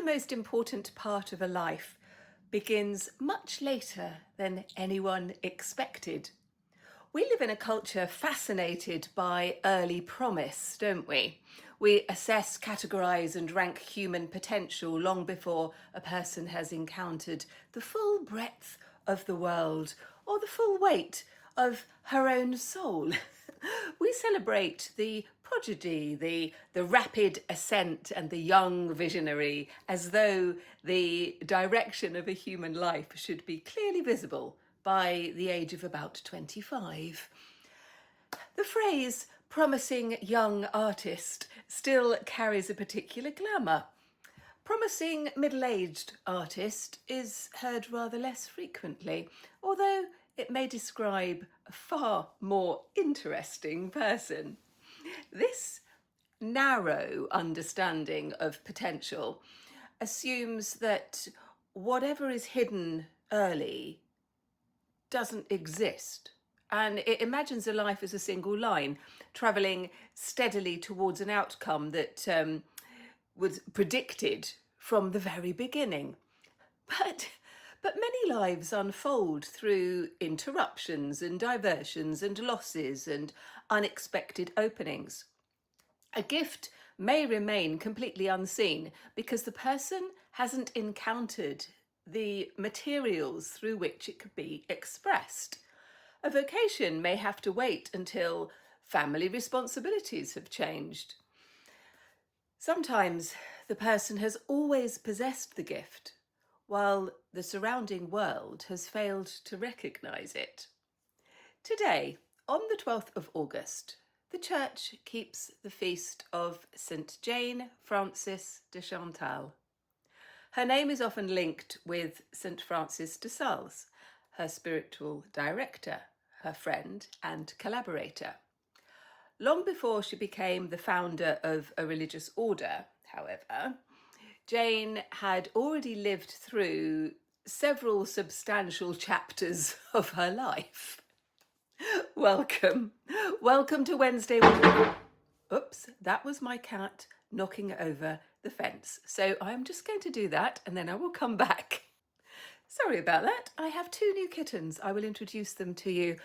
most important part of a life begins much later than anyone expected. We live in a culture fascinated by early promise, don't we? We assess, categorise and rank human potential long before a person has encountered the full breadth of the world or the full weight of her own soul. We celebrate the prodigy, the rapid ascent and the young visionary as though the direction of a human life should be clearly visible by the age of about 25. The phrase promising young artist still carries a particular glamour. Promising middle-aged artist is heard rather less frequently, although it may describe a far more interesting person. This narrow understanding of potential assumes that whatever is hidden early doesn't exist. And it imagines a life as a single line, travelling steadily towards an outcome that was predicted from the very beginning. But many lives unfold through interruptions and diversions and losses and unexpected openings. A gift may remain completely unseen because the person hasn't encountered the materials through which it could be expressed. A vocation may have to wait until family responsibilities have changed. Sometimes the person has always possessed the gift, while the surrounding world has failed to recognise it. Today, on the 12th of August, the Church keeps the feast of St. Jane Frances de Chantal. Her name is often linked with St. Francis de Sales, her spiritual director, her friend and collaborator. Long before she became the founder of a religious order, however, Jane had already lived through several substantial chapters of her life. Welcome to Wednesday. Oops, that was my cat knocking over the fence. So I'm just going to do that and then I will come back. Sorry about that. I have two new kittens. I will introduce them to you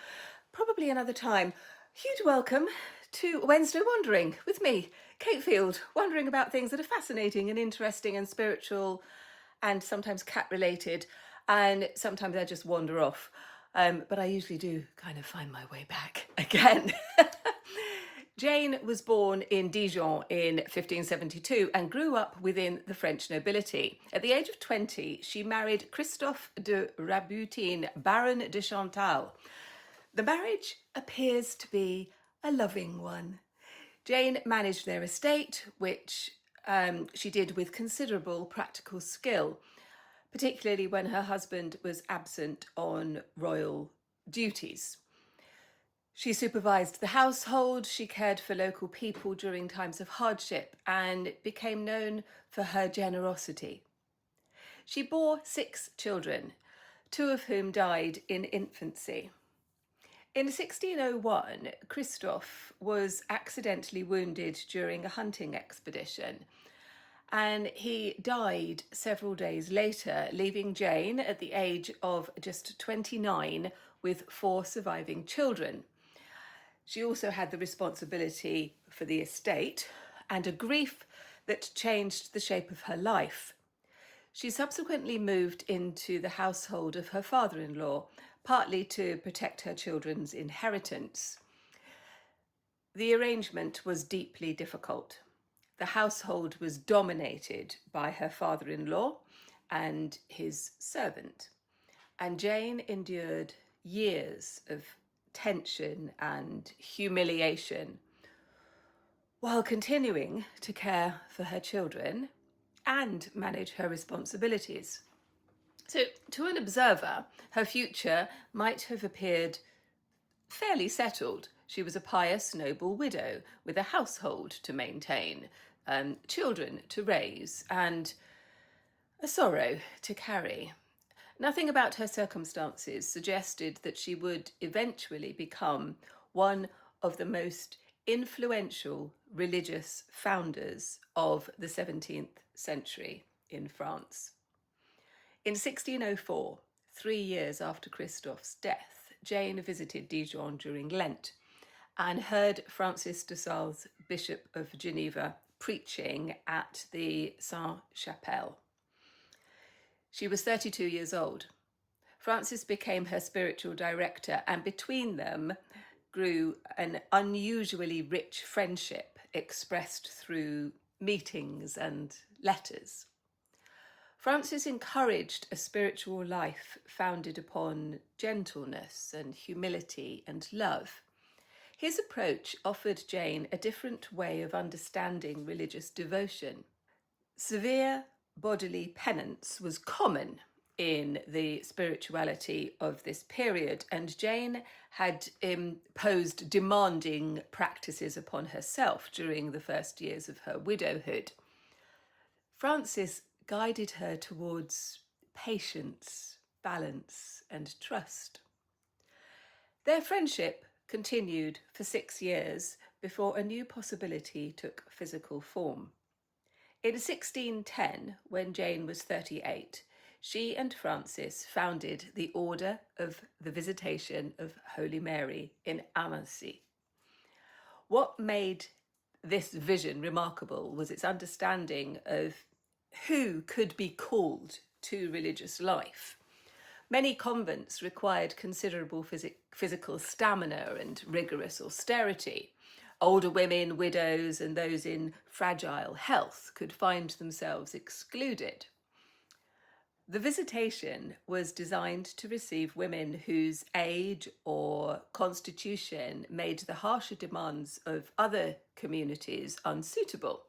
probably another time. Huge welcome to Wednesday Wandering with me, Cate Field, wondering about things that are fascinating and interesting and spiritual and sometimes cat related, and sometimes I just wander off. But I usually do kind of find my way back again. Jane was born in Dijon in 1572 and grew up within the French nobility. At the age of 20, she married Christophe de Rabutin, Baron de Chantal. The marriage appears to be a loving one. Jane managed their estate, which she did with considerable practical skill, particularly when her husband was absent on royal duties. She supervised the household, she cared for local people during times of hardship, and became known for her generosity. She bore 6 children, 2 of whom died in infancy. In 1601, Christophe was accidentally wounded during a hunting expedition, and he died several days later, leaving Jane at the age of just 29 with 4 surviving children. She also had the responsibility for the estate and a grief that changed the shape of her life. She subsequently moved into the household of her father-in-law, partly to protect her children's inheritance. The arrangement was deeply difficult. The household was dominated by her father-in-law and his servant, and Jane endured years of tension and humiliation while continuing to care for her children and manage her responsibilities. So, to an observer, her future might have appeared fairly settled. She was a pious, noble widow with a household to maintain, children to raise, and a sorrow to carry. Nothing about her circumstances suggested that she would eventually become one of the most influential religious founders of the 17th century. in France. In 1604, 3 years after Christophe's death, Jane visited Dijon during Lent and heard Francis de Sales, Bishop of Geneva, preaching at the Sainte-Chapelle. She was 32 years old. Francis became her spiritual director, and between them grew an unusually rich friendship expressed through meetings and letters. Francis encouraged a spiritual life founded upon gentleness and humility and love. His approach offered Jane a different way of understanding religious devotion. Severe bodily penance was common in the spirituality of this period, and Jane had imposed demanding practices upon herself during the first years of her widowhood. Francis guided her towards patience, balance, and trust. Their friendship continued for 6 years before a new possibility took physical form. In 1610, when Jane was 38, she and Francis founded the Order of the Visitation of Holy Mary in Annecy. What made this vision remarkable was its understanding of who could be called to religious life. Many convents required considerable physical stamina and rigorous austerity. Older women, widows, and those in fragile health could find themselves excluded. The Visitation was designed to receive women whose age or constitution made the harsher demands of other communities unsuitable.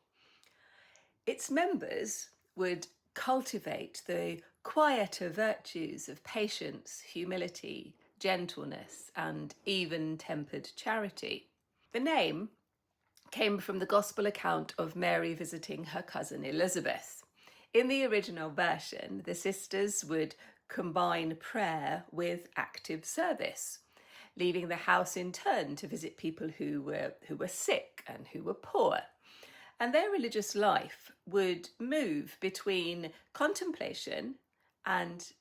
Its members would cultivate the quieter virtues of patience, humility, gentleness, and even-tempered charity. The name came from the Gospel account of Mary visiting her cousin Elizabeth. In the original version, the sisters would combine prayer with active service, leaving the house in turn to visit people who were sick and who were poor. And their religious life would move between contemplation and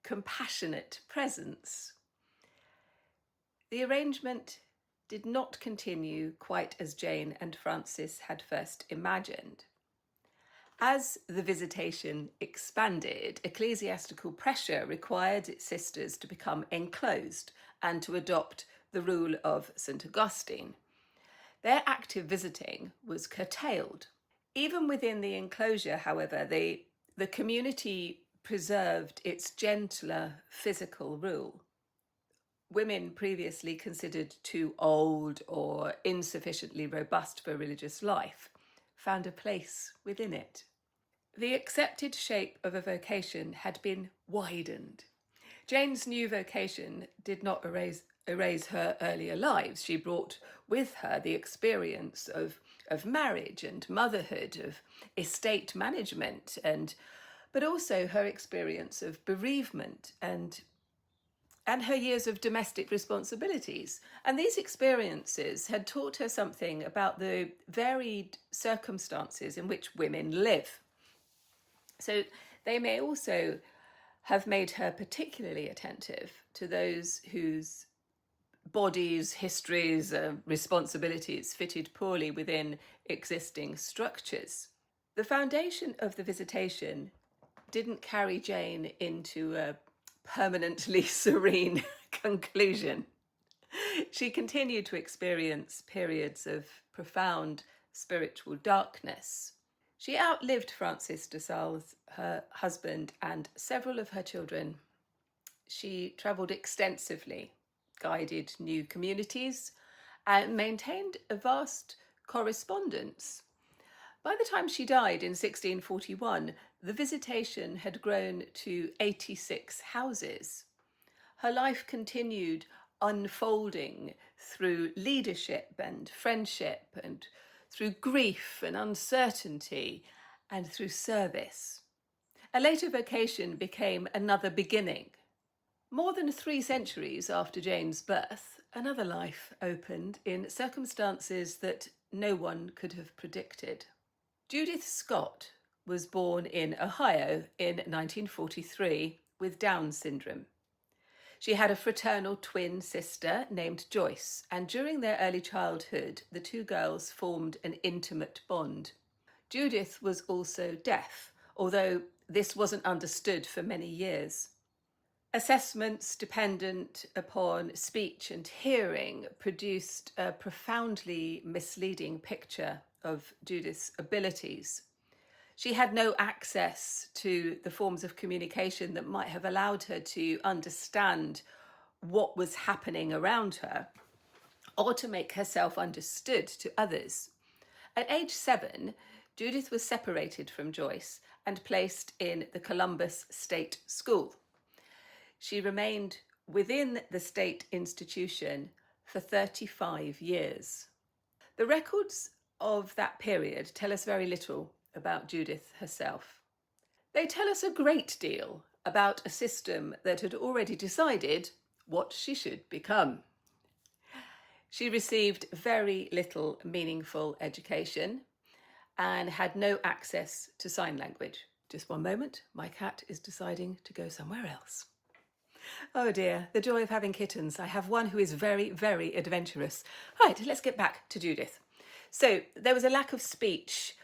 compassionate presence. The arrangement did not continue quite as Jane and Francis had first imagined. As the Visitation expanded, ecclesiastical pressure required its sisters to become enclosed and to adopt the rule of St. Augustine. Their active visiting was curtailed. Even within the enclosure, however, the community preserved its gentler physical rule. Women previously considered too old or insufficiently robust for religious life found a place within it. The accepted shape of a vocation had been widened. Jane's new vocation did not erase her earlier lives. She brought with her the experience of marriage and motherhood, of estate management, but also her experience of bereavement and her years of domestic responsibilities. And these experiences had taught her something about the varied circumstances in which women live. So they may also have made her particularly attentive to those whose bodies, histories, responsibilities fitted poorly within existing structures. The foundation of the Visitation didn't carry Jane into a permanently serene conclusion. She continued to experience periods of profound spiritual darkness. She outlived Francis de Sales, her husband, and several of her children. She travelled extensively, guided new communities, and maintained a vast correspondence. By the time she died in 1641, the Visitation had grown to 86 houses. Her life continued unfolding through leadership and friendship, and through grief and uncertainty, and through service. A later vocation became another beginning. More than 3 centuries after Jane's birth, another life opened in circumstances that no one could have predicted. Judith Scott was born in Ohio in 1943 with Down syndrome. She had a fraternal twin sister named Joyce, and during their early childhood, the two girls formed an intimate bond. Judith was also deaf, although this wasn't understood for many years. Assessments dependent upon speech and hearing produced a profoundly misleading picture of Judith's abilities. She had no access to the forms of communication that might have allowed her to understand what was happening around her or to make herself understood to others. At age 7, Judith was separated from Joyce and placed in the Columbus State School. She remained within the state institution for 35 years. The records of that period tell us very little about Judith herself. They tell us a great deal about a system that had already decided what she should become. She received very little meaningful education and had no access to sign language. Just one moment, my cat is deciding to go somewhere else. Oh dear, the joy of having kittens. I have one who is very, very adventurous. Right, let's get back to Judith. So there was a lack of speech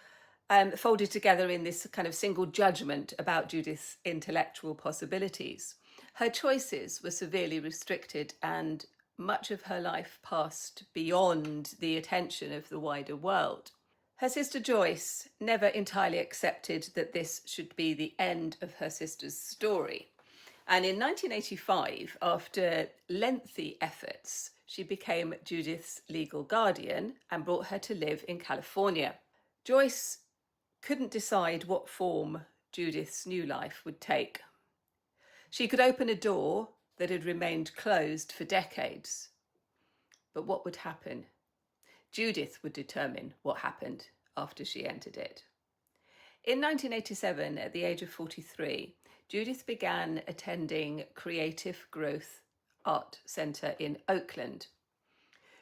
folded together in this kind of single judgment about Judith's intellectual possibilities. Her choices were severely restricted and much of her life passed beyond the attention of the wider world. Her sister Joyce never entirely accepted that this should be the end of her sister's story. And in 1985, after lengthy efforts, she became Judith's legal guardian and brought her to live in California. Joyce couldn't decide what form Judith's new life would take. She could open a door that had remained closed for decades. But what would happen? Judith would determine what happened after she entered it. In 1987, at the age of 43, Judith began attending Creative Growth Art Centre in Oakland.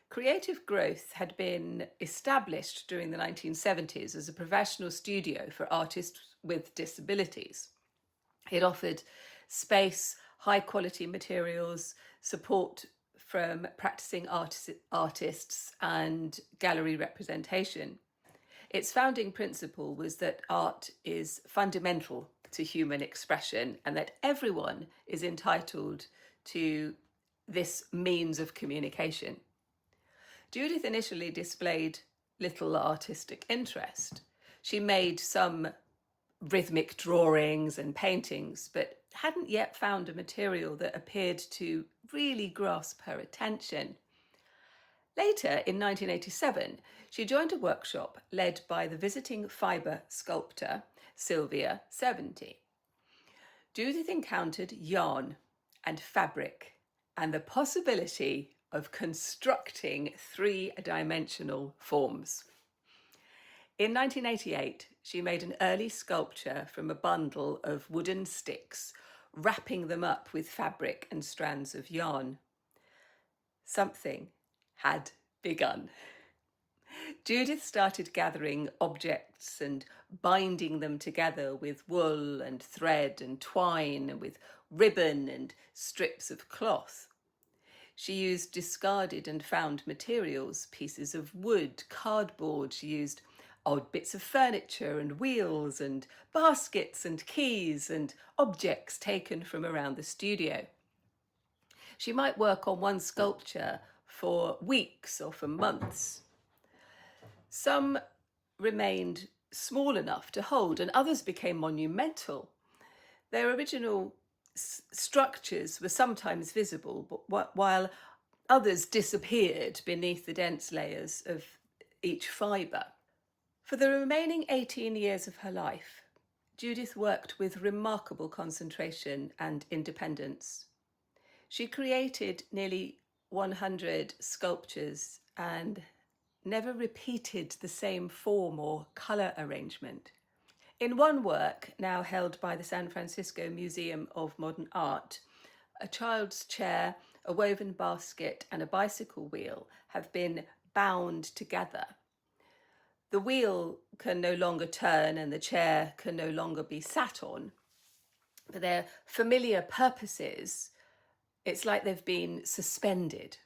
Creative Growth had been established during the 1970s as a professional studio for artists with disabilities. It offered space, high-quality materials, support from practicing artists and gallery representation. Its founding principle was that art is fundamental to human expression and that everyone is entitled to this means of communication. Judith initially displayed little artistic interest. She made some rhythmic drawings and paintings, but hadn't yet found a material that appeared to really grasp her attention. Later, in 1987, she joined a workshop led by the visiting fibre sculptor, Sylvia 70. Judith encountered yarn and fabric and the possibility of constructing three-dimensional forms. In 1988, she made an early sculpture from a bundle of wooden sticks, wrapping them up with fabric and strands of yarn. Something had begun. Judith started gathering objects and binding them together with wool and thread and twine and with ribbon and strips of cloth. She used discarded and found materials, pieces of wood, cardboard. She used odd bits of furniture and wheels and baskets and keys and objects taken from around the studio. She might work on one sculpture for weeks or for months. Some remained small enough to hold and others became monumental. Their original structures were sometimes visible, but while others disappeared beneath the dense layers of each fibre. For the remaining 18 years of her life, Judith worked with remarkable concentration and independence. She created nearly 100 sculptures and never repeated the same form or colour arrangement. In one work, now held by the San Francisco Museum of Modern Art, a child's chair, a woven basket and a bicycle wheel have been bound together. The wheel can no longer turn and the chair can no longer be sat on. For their familiar purposes, it's like they've been suspended.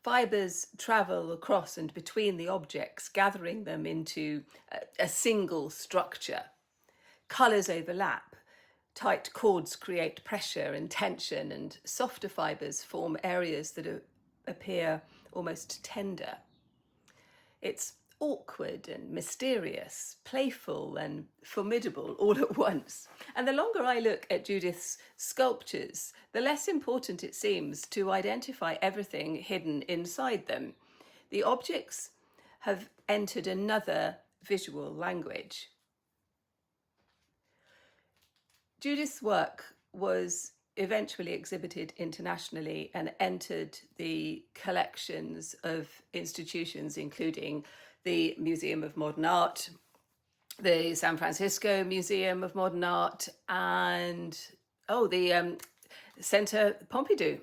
Fibres travel across and between the objects, gathering them into a single structure. Colours overlap. Tight cords create pressure and tension, and softer fibres form areas that appear almost tender. It's awkward and mysterious, playful and formidable all at once. And the longer I look at Judith's sculptures, the less important it seems to identify everything hidden inside them. The objects have entered another visual language. Judith's work was eventually exhibited internationally and entered the collections of institutions including the Museum of Modern Art, the San Francisco Museum of Modern Art, and the Centre Pompidou.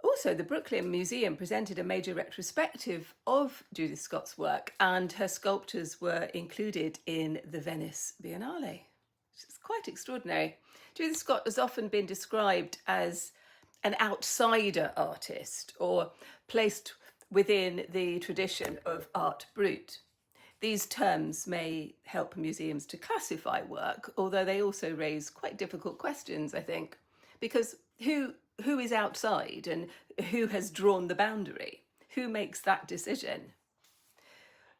Also, the Brooklyn Museum presented a major retrospective of Judith Scott's work, and her sculptures were included in the Venice Biennale, which is quite extraordinary. Judith Scott has often been described as an outsider artist or placed within the tradition of art brut. These terms may help museums to classify work, although they also raise quite difficult questions, I think, because who is outside and who has drawn the boundary? Who makes that decision?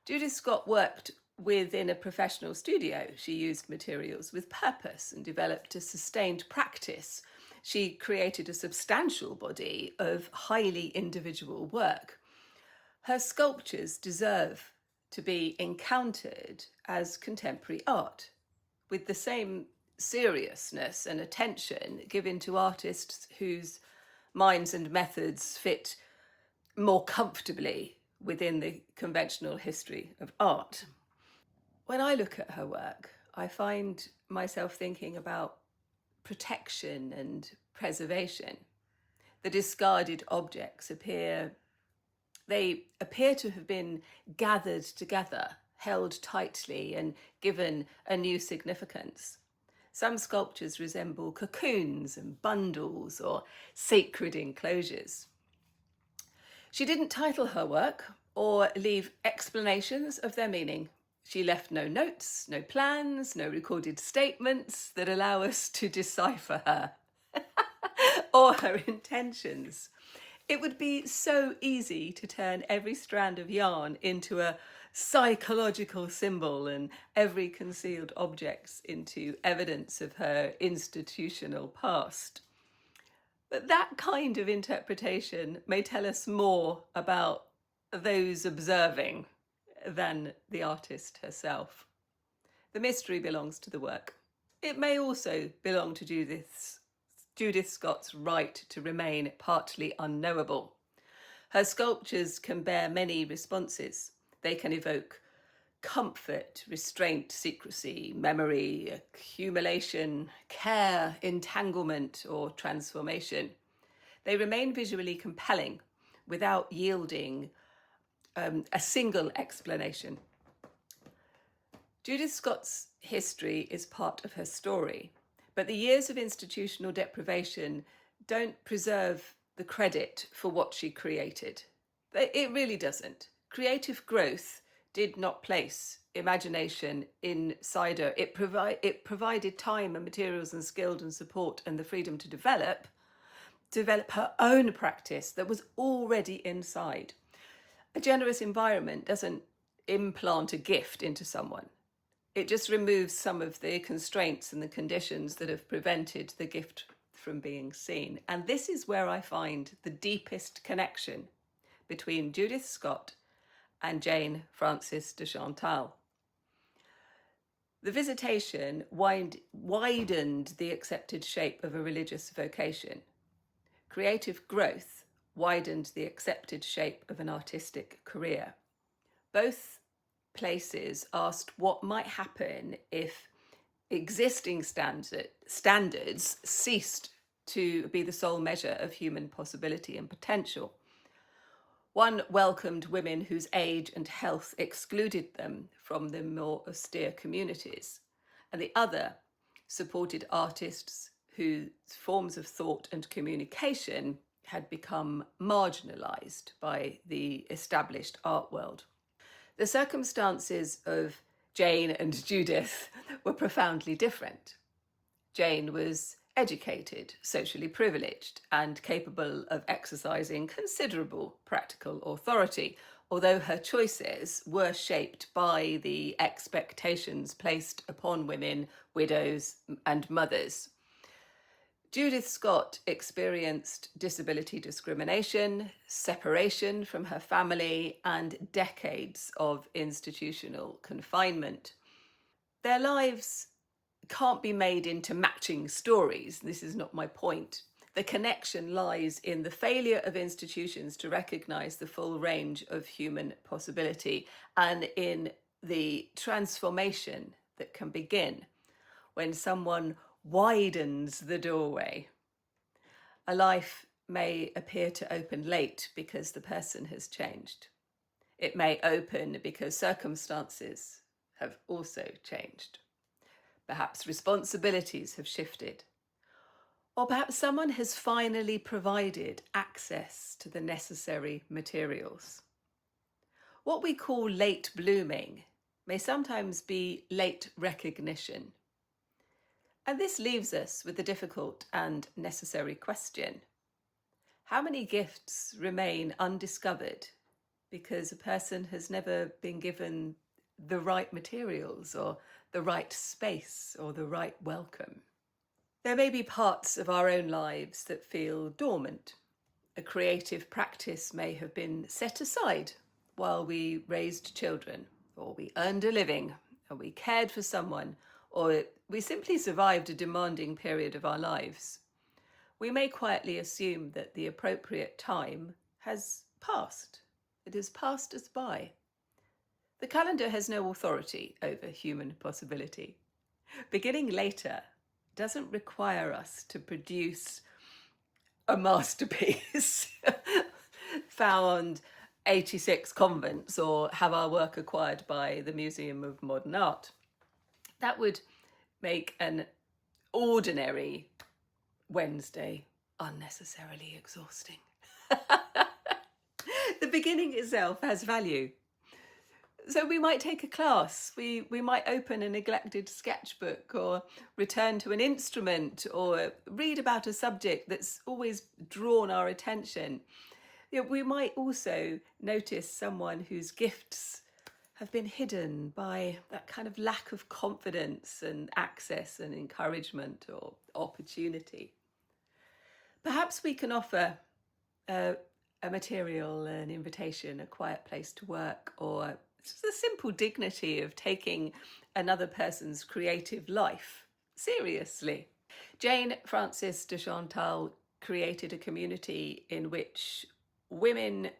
Judith Scott worked within a professional studio. She used materials with purpose and developed a sustained practice. She created a substantial body of highly individual work. Her sculptures deserve to be encountered as contemporary art, with the same seriousness and attention given to artists whose minds and methods fit more comfortably within the conventional history of art. When I look at her work, I find myself thinking about protection and preservation. The discarded objects appear to have been gathered together, held tightly and given a new significance. Some sculptures resemble cocoons and bundles or sacred enclosures. She didn't title her work or leave explanations of their meaning. She left no notes, no plans, no recorded statements that allow us to decipher her or her intentions. It would be so easy to turn every strand of yarn into a psychological symbol and every concealed object into evidence of her institutional past. But that kind of interpretation may tell us more about those observing than the artist herself. The mystery belongs to the work. It may also belong to Judith Scott's right to remain partly unknowable. Her sculptures can bear many responses. They can evoke comfort, restraint, secrecy, memory, accumulation, care, entanglement, or transformation. They remain visually compelling without yielding a single explanation. Judith Scott's history is part of her story, but the years of institutional deprivation don't preserve the credit for what she created. It really doesn't. Creative growth did not place imagination inside her. It provided time and materials and skill and support and the freedom to develop her own practice that was already inside. A generous environment doesn't implant a gift into someone. It just removes some of the constraints and the conditions that have prevented the gift from being seen. And this is where I find the deepest connection between Judith Scott and Jane Frances de Chantal. The Visitation widened the accepted shape of a religious vocation. Creative growth widened the accepted shape of an artistic career. Both places asked what might happen if existing standards ceased to be the sole measure of human possibility and potential. One welcomed women whose age and health excluded them from the more austere communities, and the other supported artists whose forms of thought and communication had become marginalised by the established art world. The circumstances of Jane and Judith were profoundly different. Jane was educated, socially privileged, and capable of exercising considerable practical authority, although her choices were shaped by the expectations placed upon women, widows, and mothers. Judith Scott experienced disability discrimination, separation from her family, and decades of institutional confinement. Their lives can't be made into matching stories. This is not my point. The connection lies in the failure of institutions to recognise the full range of human possibility and in the transformation that can begin when someone widens the doorway. A life may appear to open late because the person has changed. It may open because circumstances have also changed. Perhaps responsibilities have shifted. Or perhaps someone has finally provided access to the necessary materials. What we call late blooming may sometimes be late recognition. And this leaves us with the difficult and necessary question. How many gifts remain undiscovered because a person has never been given the right materials or the right space or the right welcome? There may be parts of our own lives that feel dormant. A creative practice may have been set aside while we raised children, or we earned a living, or we cared for someone, or we simply survived a demanding period of our lives. We may quietly assume that the appropriate time has passed. It has passed us by. The calendar has no authority over human possibility. Beginning later doesn't require us to produce a masterpiece, found 86 convents, or have our work acquired by the Museum of Modern Art. That would make an ordinary Wednesday unnecessarily exhausting. The beginning itself has value. So we might take a class, we might open a neglected sketchbook or return to an instrument or read about a subject that's always drawn our attention. We might also notice someone whose gifts have been hidden by that kind of lack of confidence and access and encouragement or opportunity. Perhaps we can offer a material, an invitation, a quiet place to work, or just the simple dignity of taking another person's creative life seriously. Jane Frances de Chantal created a community in which women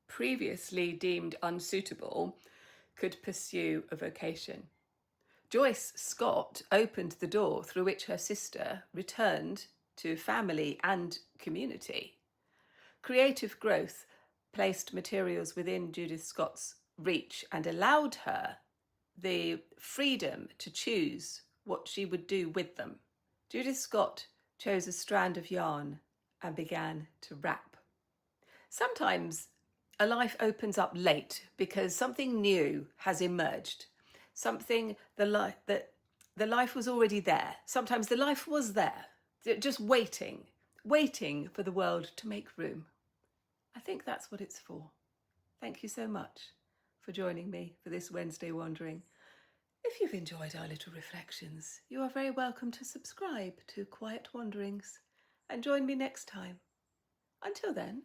previously deemed unsuitable could pursue a vocation. Judith Scott opened the door through which her sister returned to family and community. Creative growth placed materials within Judith Scott's reach and allowed her the freedom to choose what she would do with them. Judith Scott chose a strand of yarn and began to wrap. Sometimes a life opens up late because something new has emerged. Something that the life was already there. Sometimes the life was there, just waiting for the world to make room. I think that's what it's for. Thank you so much for joining me for this Wednesday Wandering. If you've enjoyed our little reflections, you are very welcome to subscribe to Quiet Wanderings and join me next time. Until then,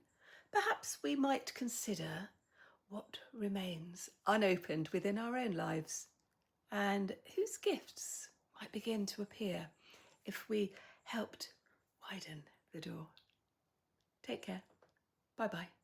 perhaps we might consider what remains unopened within our own lives and whose gifts might begin to appear if we helped widen the door. Take care. Bye-bye.